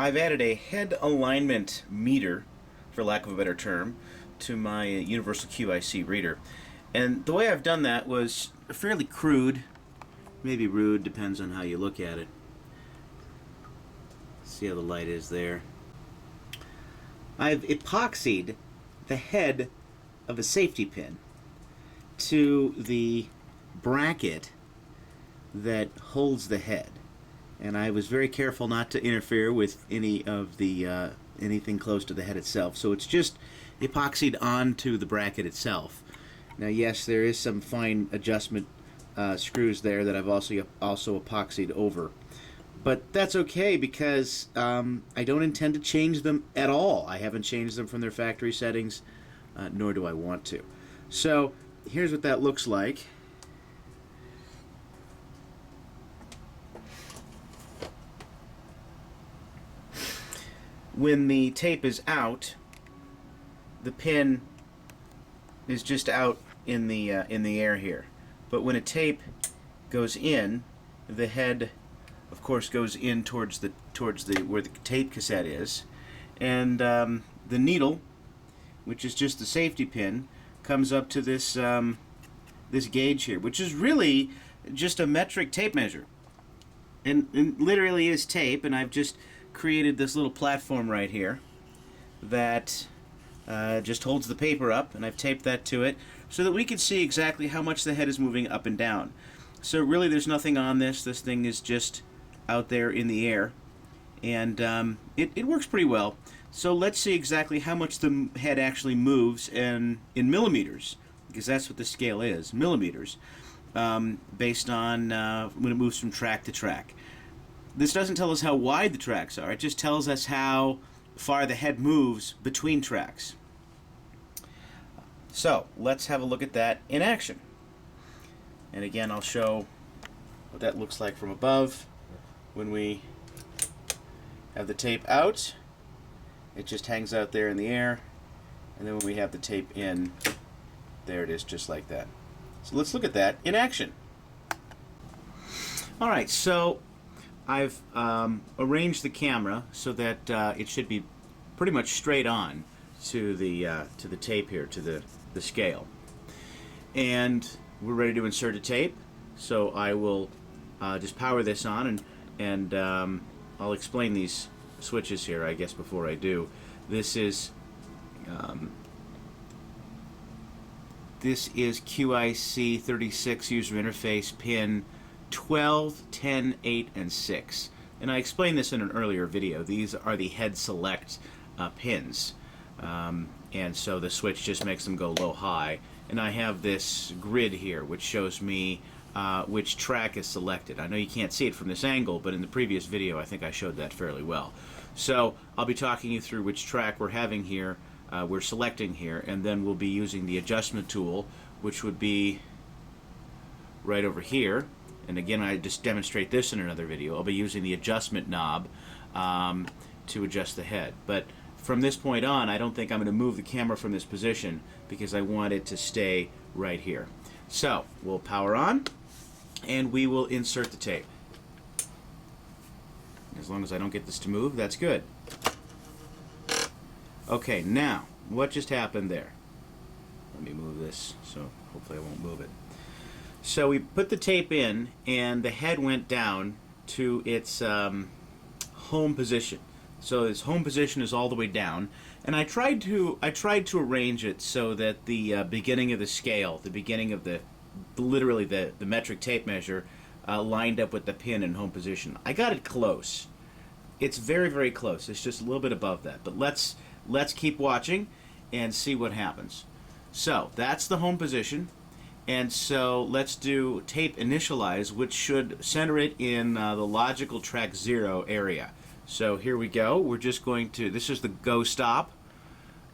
I've added a head alignment meter, for lack of a better term, to my Universal QIC reader. And the way I've done that was fairly crude, maybe rude, depends on how you look at it. See how the light is there. I've epoxied the head of a safety pin to the bracket that holds the head. And I was very careful not to interfere with any of the anything close to the head itself. So it's just epoxied onto the bracket itself. Now, yes, there is some fine adjustment screws there that I've also epoxied over. But that's okay because I don't intend to change them at all. I haven't changed them from their factory settings, nor do I want to. So here's what that looks like. When the tape is out, the pin is just out in the air here. But when a tape goes in, the head, of course, goes in towards the where the tape cassette is, and the needle, which is just the safety pin, comes up to this this gauge here, which is really just a metric tape measure, and literally is tape. And I've just created this little platform right here that just holds the paper up, and I've taped that to it so that we can see exactly how much the head is moving up and down. So really there's nothing on this. This thing is just out there in the air, and it works pretty well. So let's see exactly how much the head actually moves in millimeters, because that's what the scale is, millimeters, based on when it moves from track to track. This doesn't tell us how wide the tracks are, it just tells us how far the head moves between tracks. So let's have a look at that in action. And again, I'll show what that looks like from above. When we have the tape out, it just hangs out there in the air, and then when we have the tape in, there it is, just like that. So let's look at that in action. Alright, so I've arranged the camera so that it should be pretty much straight on to the tape here, to the scale. And we're ready to insert a tape, so I will just power this on, and I'll explain these switches here, I guess, before I do. This is QIC 36 user interface pin 12, 10, 8, and 6. And I explained this in an earlier video. These are the head select pins. And so the switch just makes them go low-high. And I have this grid here which shows me which track is selected. I know you can't see it from this angle, but in the previous video I think I showed that fairly well. So I'll be talking you through which track we're having here, we're selecting here, and then we'll be using the adjustment tool, which would be right over here. And again, I just demonstrate this in another video. I'll be using the adjustment knob to adjust the head. But from this point on, I don't think I'm going to move the camera from this position because I want it to stay right here. So we'll power on, and we will insert the tape. As long as I don't get this to move, that's good. Okay, now, what just happened there? Let me move this, so hopefully I won't move it. So we put the tape in, and the head went down to its home position. So its home position is all the way down, and I tried to arrange it so that the beginning of the scale, the beginning of literally the metric tape measure, lined up with the pin in home position. I got it close. It's very, very close. It's just a little bit above that. But let's keep watching and see what happens. So that's the home position. And so let's do tape initialize, which should center it in the logical track 0 area. So here we go. We're just going to, this is the go stop,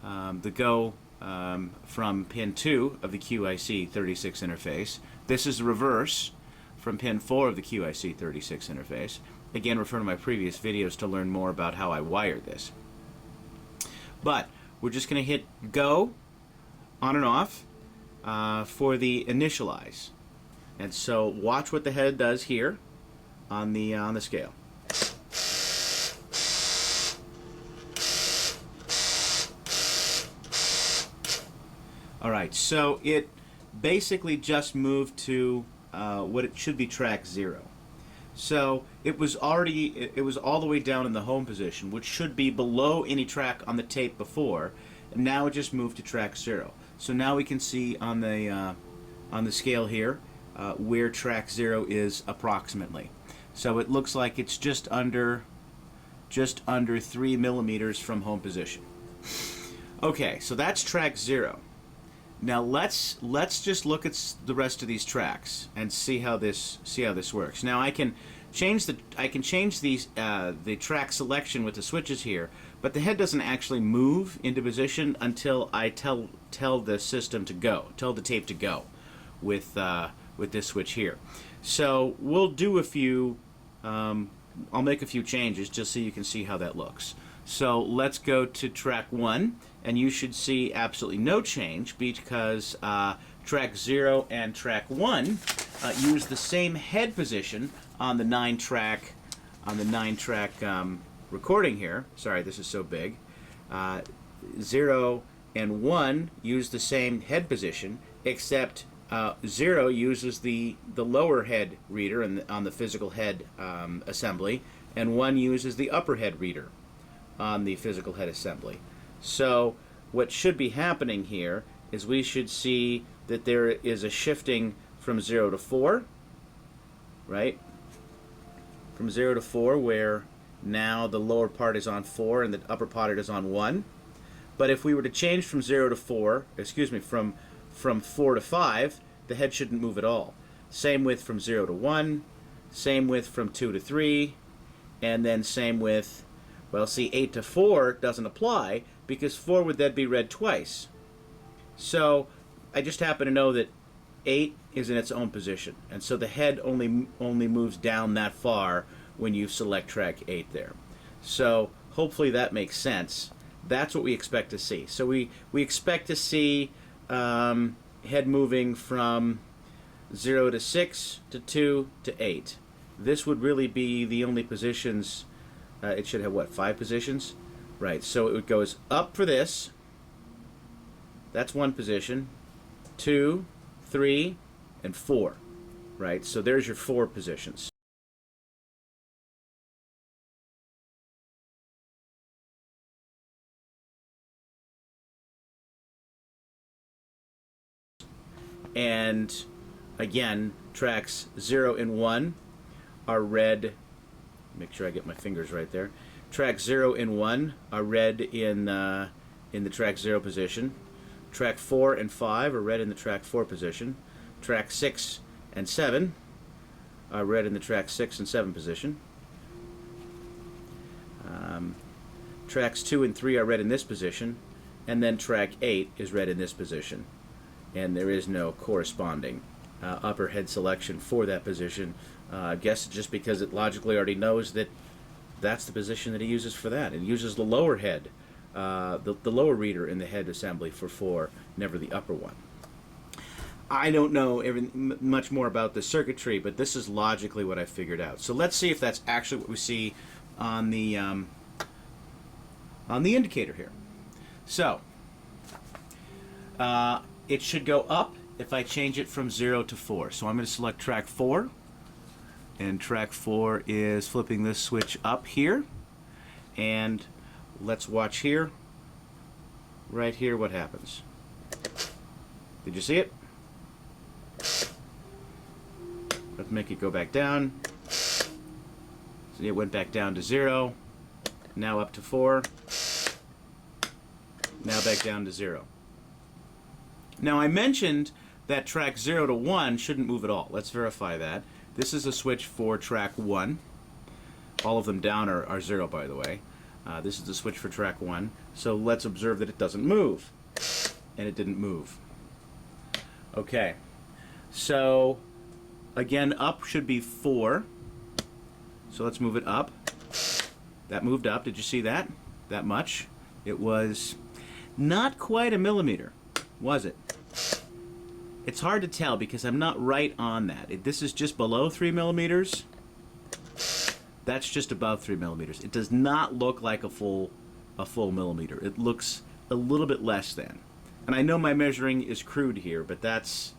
the go from pin 2 of the QIC 36 interface. This is the reverse from pin 4 of the QIC 36 interface. Again, refer to my previous videos to learn more about how I wired this. But we're just going to hit go on and off for the initialize. And so watch what the head does here on the scale. All right, so it basically just moved to what it should be track 0. So it was all the way down in the home position, which should be below any track on the tape before, and now it just moved to track 0. So now we can see on the scale here where track 0 is approximately. So it looks like it's just under 3 millimeters from home position. Okay, so that's track 0. Now let's just look at the rest of these tracks and see how this works. Now I can change the track selection with the switches here, but the head doesn't actually move into position until I tell the system to go, tell the tape to go with this switch here. So we'll do a few. I'll make a few changes just so you can see how that looks. So let's go to track 1, and you should see absolutely no change because track 0 and track 1 use the same head position on the 9-track recording here. Sorry, this is so big. 0 and 1 use the same head position, except 0 uses the lower head reader on the physical head assembly, and 1 uses the upper head reader on the physical head assembly. So what should be happening here is we should see that there is a shifting from 0 to 4, right? From 0 to 4, where now the lower part is on 4 and the upper part is on 1. But if we were to change from 0 to 4, excuse me, from 4 to 5, the head shouldn't move at all. Same with from 0 to 1, same with from 2 to 3, and then same with, well, see, 8 to 4 doesn't apply because 4 would then be read twice. So I just happen to know that 8 is in its own position, and so the head only moves down that far when you select track 8 there. So hopefully that makes sense. That's what we expect to see. So we expect to see head moving from 0 to 6 to 2 to 8. This would really be the only positions. It should have, what, 5 positions? Right, so it goes up for this. That's one position. 2, 3, and 4. Right, so there's your 4 positions. And again, tracks 0 and 1 are read. Make sure I get my fingers right there. Track 0 and 1 are read in the track 0 position. Track 4 and 5 are read in the track 4 position. Track 6 and 7 are read in the track 6 and 7 position. Tracks 2 and 3 are read in this position, and then track 8 is read in this position. And there is no corresponding upper head selection for that position. I guess just because it logically already knows that that's the position that he uses for that. It uses the lower head, the lower reader in the head assembly for 4, never the upper one. I don't know much more about the circuitry, but this is logically what I figured out. So let's see if that's actually what we see on the indicator here. So it should go up if I change it from 0 to 4. So I'm going to select track 4, and track 4 is flipping this switch up here. And let's watch here. Right here, what happens? Did you see it? Let's make it go back down. See, it went back down to 0. Now up to 4. Now back down to 0. Now I mentioned that track 0 to 1 shouldn't move at all. Let's verify that. This is a switch for track 1. All of them down are 0, by the way. This is the switch for track 1. So let's observe that it doesn't move. And it didn't move. Okay. So again, up should be 4. So let's move it up. That moved up. Did you see that? That much? It was not quite a millimeter, was it? It's hard to tell because I'm not right on that. This is just below 3 millimeters. That's just above 3 millimeters. It does not look like a full millimeter. It looks a little bit less than. And I know my measuring is crude here, but this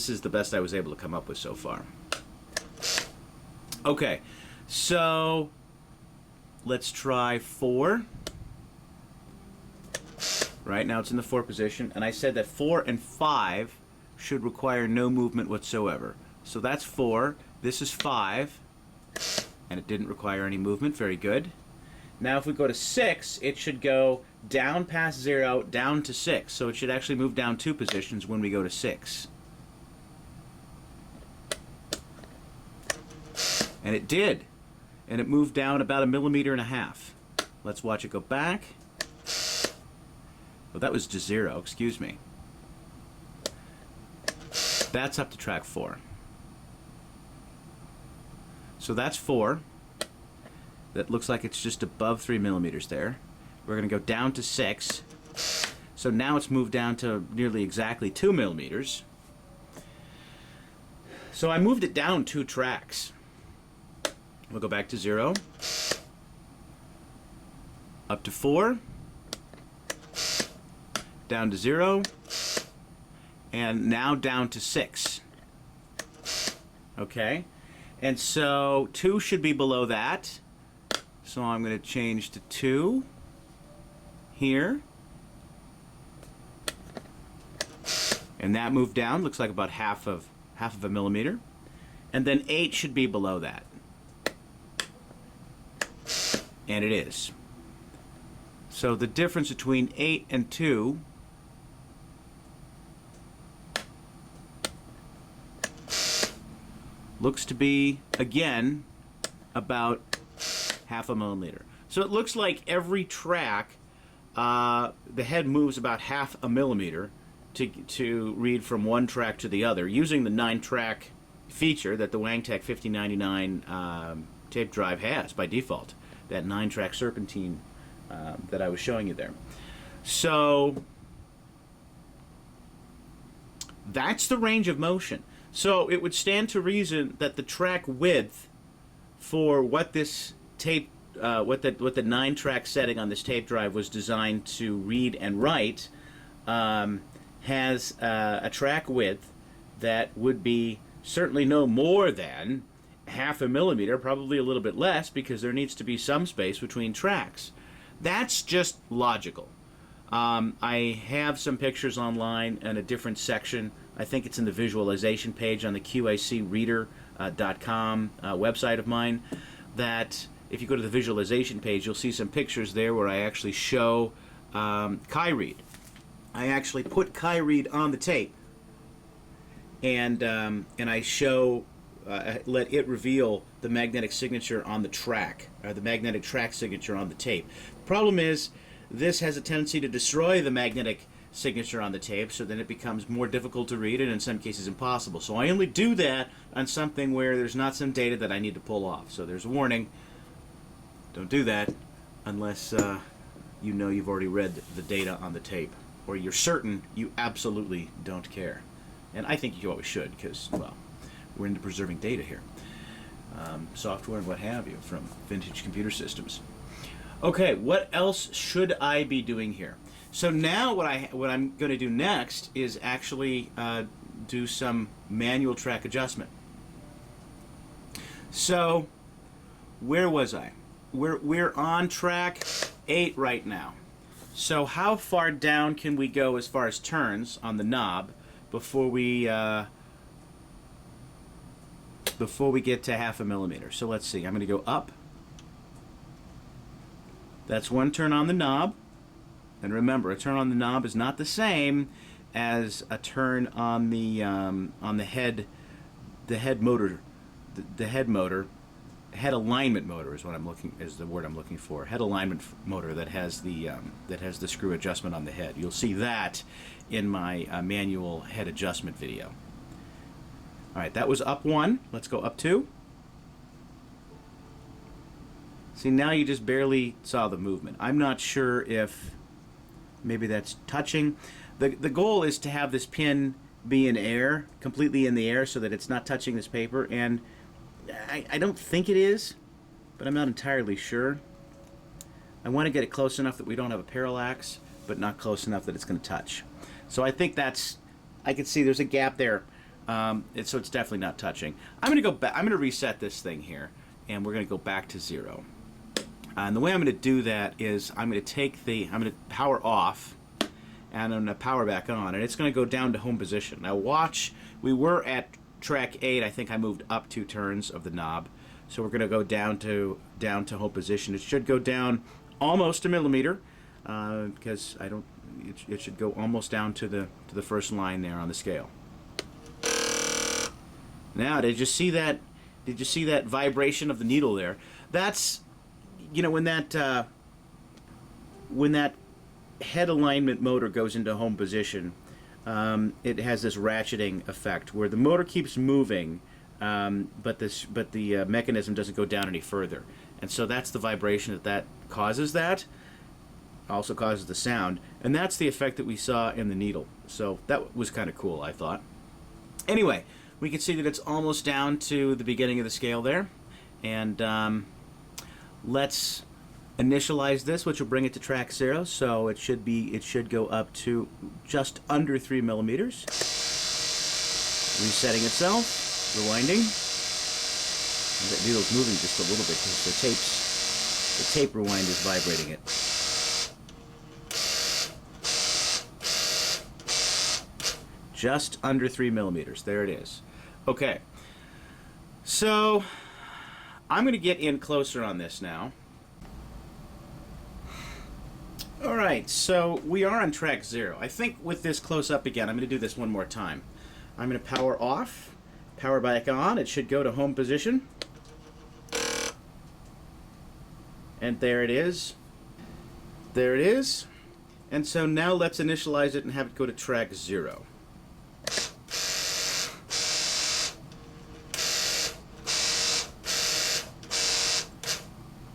is the best I was able to come up with so far. Okay, so let's try 4. Right now it's in the 4 position, and I said that 4 and 5 should require no movement whatsoever. So that's 4, this is 5, and it didn't require any movement. Very good. Now if we go to 6, it should go down past 0, down to 6. So it should actually move down 2 positions when we go to 6. And it did. And it moved down about 1.5 millimeters. Let's watch it go back. Oh, that was to 0, excuse me. That's up to track 4. So that's 4. That looks like it's just above 3 millimeters there. We're going to go down to 6. So now it's moved down to nearly exactly 2 millimeters. So I moved it down 2 tracks. We'll go back to 0. Up to 4. Down to 0. And now down to 6. Okay? And so 2 should be below that. So I'm going to change to 2 here. And that moved down, looks like about half of a millimeter. And then 8 should be below that. And it is. So the difference between 8 and 2 looks to be, again, about half a millimeter. So it looks like every track, the head moves about half a millimeter to read from one track to the other, using the 9-track feature that the Wangtec 5099 tape drive has by default, that 9-track serpentine that I was showing you there. So that's the range of motion. So it would stand to reason that the track width for what this tape, what the 9-track setting on this tape drive was designed to read and write, has a track width that would be certainly no more than half a millimeter, probably a little bit less, because there needs to be some space between tracks. That's just logical. I have some pictures online in a different section. I think it's in the visualization page on the QICreader.com website of mine, that if you go to the visualization page, you'll see some pictures there where I actually show QIRead. I actually put QIRead on the tape, and I show, let it reveal the magnetic signature on the track, or the magnetic track signature on the tape. The problem is, this has a tendency to destroy the magnetic signature on the tape, so then it becomes more difficult to read and in some cases impossible. So I only do that on something where there's not some data that I need to pull off. So there's a warning. Don't do that unless you know you've already read the data on the tape, or you're certain you absolutely don't care. And I think you always should, because, well, we're into preserving data here. Software and what have you from vintage computer systems. Okay, what else should I be doing here? So now what I'm going to do next is actually do some manual track adjustment. So where was I? We're on track 8 right now. So how far down can we go as far as turns on the knob before we get to half a millimeter? So let's see. I'm going to go up. That's one turn on the knob. And remember, a turn on the knob is not the same as a turn on the head motor. The head motor, head alignment motor is the word I'm looking for. Head alignment motor that has the screw adjustment on the head. You'll see that in my manual head adjustment video. All right, that was up 1. Let's go up 2. See, now you just barely saw the movement. I'm not sure if maybe that's touching. The goal is to have this pin be in air, completely in the air, so that it's not touching this paper. And I don't think it is, but I'm not entirely sure. I want to get it close enough that we don't have a parallax, but not close enough that it's going to touch. So I think I can see there's a gap there. So it's definitely not touching. I'm going to go back. I'm going to reset this thing here, and we're going to go back to 0. And the way I'm going to do that is I'm going to power off, and I'm going to power back on, and it's going to go down to home position. Now watch, we were at track 8. I think I moved up 2 turns of the knob, so we're going to go down to home position. It should go down almost a millimeter, because it should go almost down to the first line there on the scale. Now, did you see that? Did you see that vibration of the needle there? That's, you know, when that head alignment motor goes into home position, it has this ratcheting effect where the motor keeps moving, but the mechanism doesn't go down any further, and so that's the vibration that causes. That also causes the sound, and that's the effect that we saw in the needle. So that was kind of cool, I thought. Anyway, we can see that it's almost down to the beginning of the scale there, and let's initialize this, which will bring it to track 0. So it should go up to just under 3 millimeters. Resetting itself, rewinding. That needle's moving just a little bit because the tape rewind is vibrating it. Just under 3 millimeters. There it is. Okay. So I'm going to get in closer on this now. Alright, so we are on track 0. I think with this close up again, I'm going to do this one more time. I'm going to power off, power back on. It should go to home position. And there it is. There it is. And so now let's initialize it and have it go to track 0.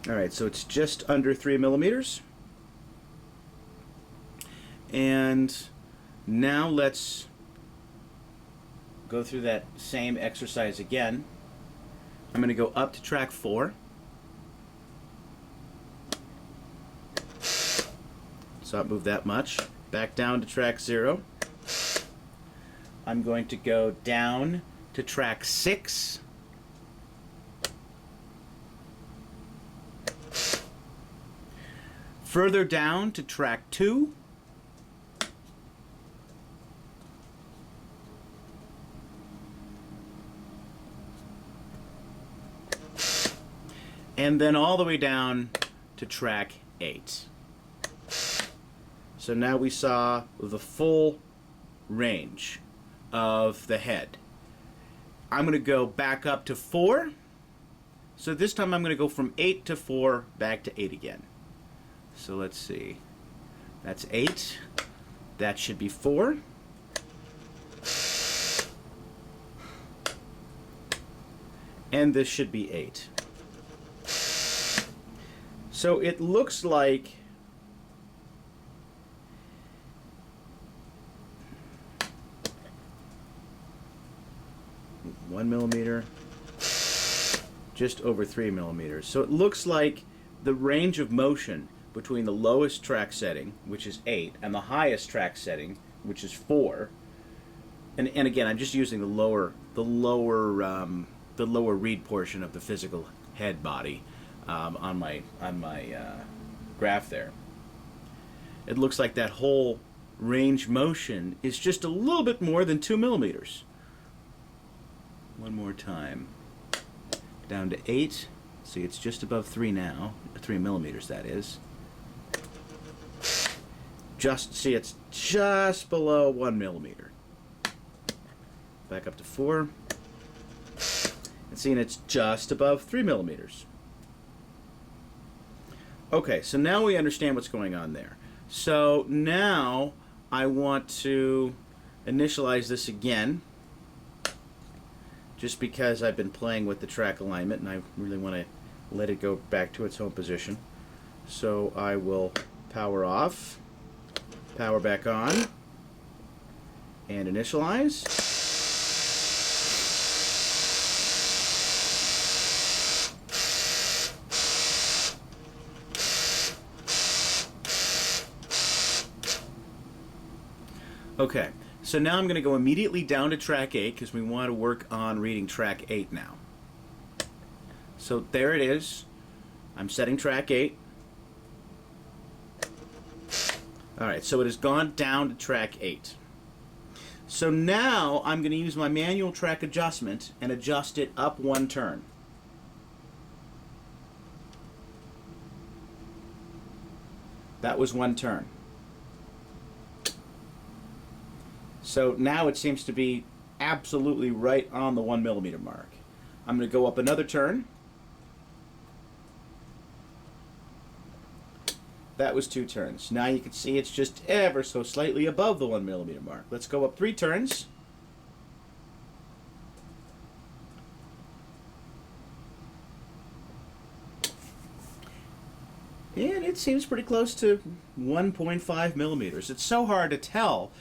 Alright, so it's just under 3 millimeters. And now let's go through that same exercise again. I'm going to go up to track 4. So I'll move that much. Back down to track 0. I'm going to go down to track 6. Further down to track 2. And then all the way down to track 8. So now we saw the full range of the head. I'm going to go back up to 4. So this time I'm going to go from 8 to 4, back to 8 again. So let's see. That's 8. That should be 4. And this should be 8. So it looks like one millimeter, just over 3 millimeters. So it looks like the range of motion between the lowest track setting, which is 8, and the highest track setting, which is 4. And again, I'm just using the lower read portion of the physical head body on my graph there. It looks like that whole range motion is just a little bit more than 2 millimeters. One more time. Down to 8. See, it's just above 3 now. 3 millimeters, that is. See, it's just below 1 millimeter. Back up to 4. And seeing it's just above 3 millimeters. Okay, so now we understand what's going on there. So now I want to initialize this again, just because I've been playing with the track alignment and I really want to let it go back to its home position. So I will power off, power back on, and initialize. Okay, so now I'm going to go immediately down to track 8 because we want to work on reading track 8 now. So there it is. I'm setting track 8. Alright, so it has gone down to track 8. So now I'm going to use my manual track adjustment and adjust it up 1 turn. That was 1 turn. So now it seems to be absolutely right on the 1 millimeter mark. I'm going to go up another turn. That was 2 turns. Now you can see it's just ever so slightly above the 1 millimeter mark. Let's go up 3 turns. And it seems pretty close to 1.5 millimeters. It's so hard to tell,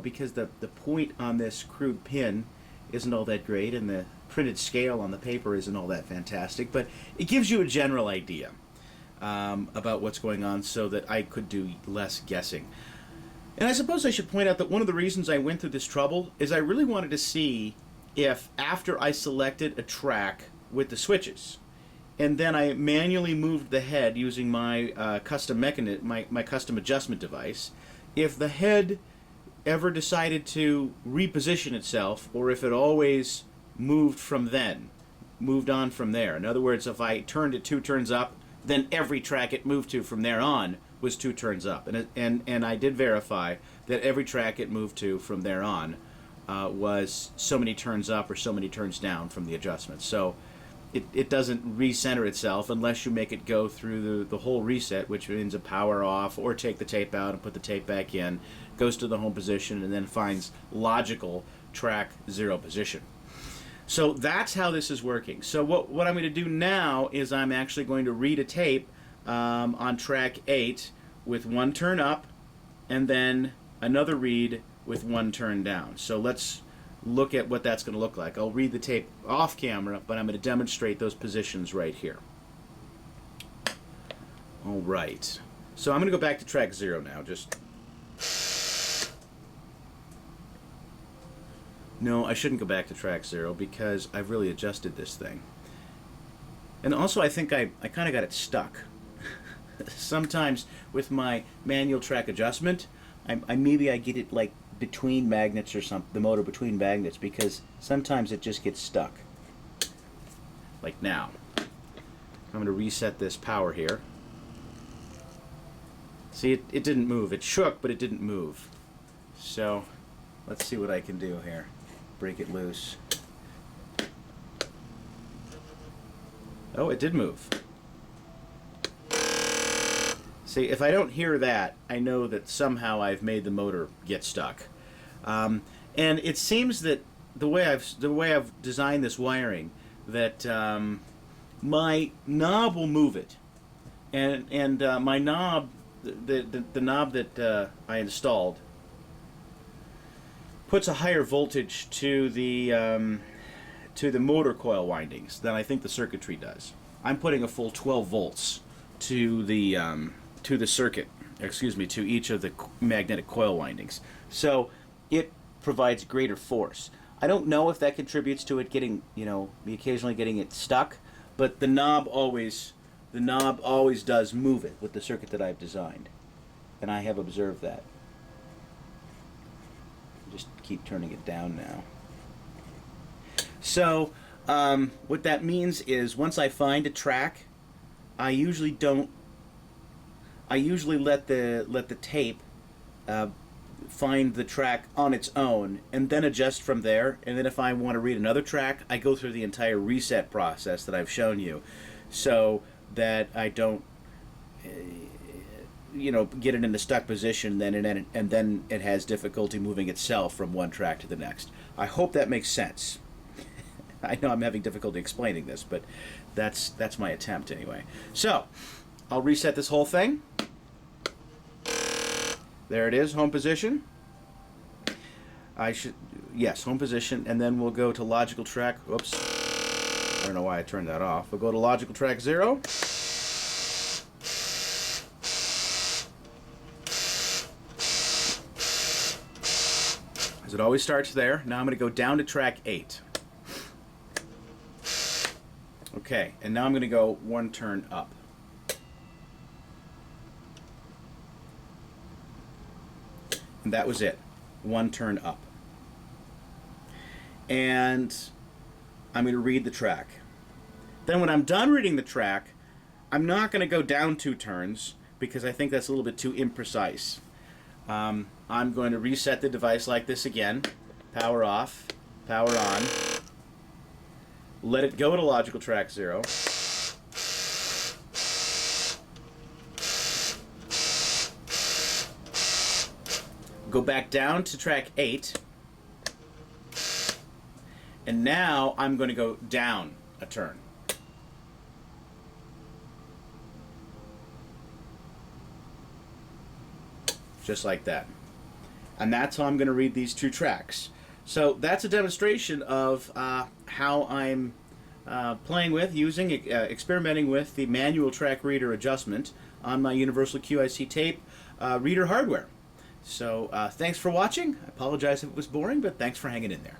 because the point on this crude pin isn't all that great, and the printed scale on the paper isn't all that fantastic, but it gives you a general idea about what's going on so that I could do less guessing. And I suppose I should point out that one of the reasons I went through this trouble is I really wanted to see if, after I selected a track with the switches, and then I manually moved the head using my custom my custom adjustment device, if the head ever decided to reposition itself, or if it always moved on from there. In other words, if I turned it 2 turns up, then every track it moved to from there on was 2 turns up. And I did verify that every track it moved to from there on was so many turns up or so many turns down from the adjustment. So it doesn't recenter itself unless you make it go through the whole reset, which means a power off or take the tape out and put the tape back in, goes to the home position, and then finds logical track 0 position. So that's how this is working. So what I'm going to do now is I'm actually going to read a tape on track 8 with 1 turn up and then another read with 1 turn down. So let's look at what that's going to look like. I'll read the tape off camera, but I'm going to demonstrate those positions right here. All right. So I'm going to go back to track 0 now. No, I shouldn't go back to track 0 because I've really adjusted this thing. And also I think I kind of got it stuck. Sometimes with my manual track adjustment, maybe I get it like between magnets or something, the motor between magnets, because sometimes it just gets stuck. Like now. I'm going to reset this power here. See, it didn't move. It shook, but it didn't move. So let's see what I can do here. Break it loose. Oh, it did move. See, if I don't hear that, I know that somehow I've made the motor get stuck. And it seems that the way I've designed this wiring, that my knob will move it, and my knob, the knob that I installed, puts a higher voltage to the motor coil windings than I think the circuitry does. I'm putting a full 12 volts to the circuit, to each of the magnetic coil windings. So it provides greater force. I don't know if that contributes to it getting, me occasionally getting it stuck, but the knob always does move it with the circuit that I've designed, and I have observed that. Just keep turning it down now. So what that means is once I find a track, I usually let the tape find the track on its own and then adjust from there. And then if I want to read another track, I go through the entire reset process that I've shown you, so that I don't get it in the stuck position, and then it has difficulty moving itself from one track to the next. I hope that makes sense. I know I'm having difficulty explaining this, but that's my attempt anyway. So I'll reset this whole thing. There it is, home position. Home position, and then we'll go to logical track. Whoops. I don't know why I turned that off. We'll go to logical track 0. because it always starts there. Now I'm going to go down to track 8. Okay, and now I'm going to go 1 turn up. And that was it. 1 turn up. And I'm going to read the track. Then when I'm done reading the track, I'm not going to go down 2 turns because I think that's a little bit too imprecise. I'm going to reset the device like this again. Power off, power on. Let it go to logical track 0. Go back down to track 8. And now I'm going to go down a turn. Just like that. And that's how I'm going to read these 2 tracks. So that's a demonstration of how I'm playing with, using, experimenting with the manual track reader adjustment on my Universal QIC tape reader hardware. So thanks for watching. I apologize if it was boring, but thanks for hanging in there.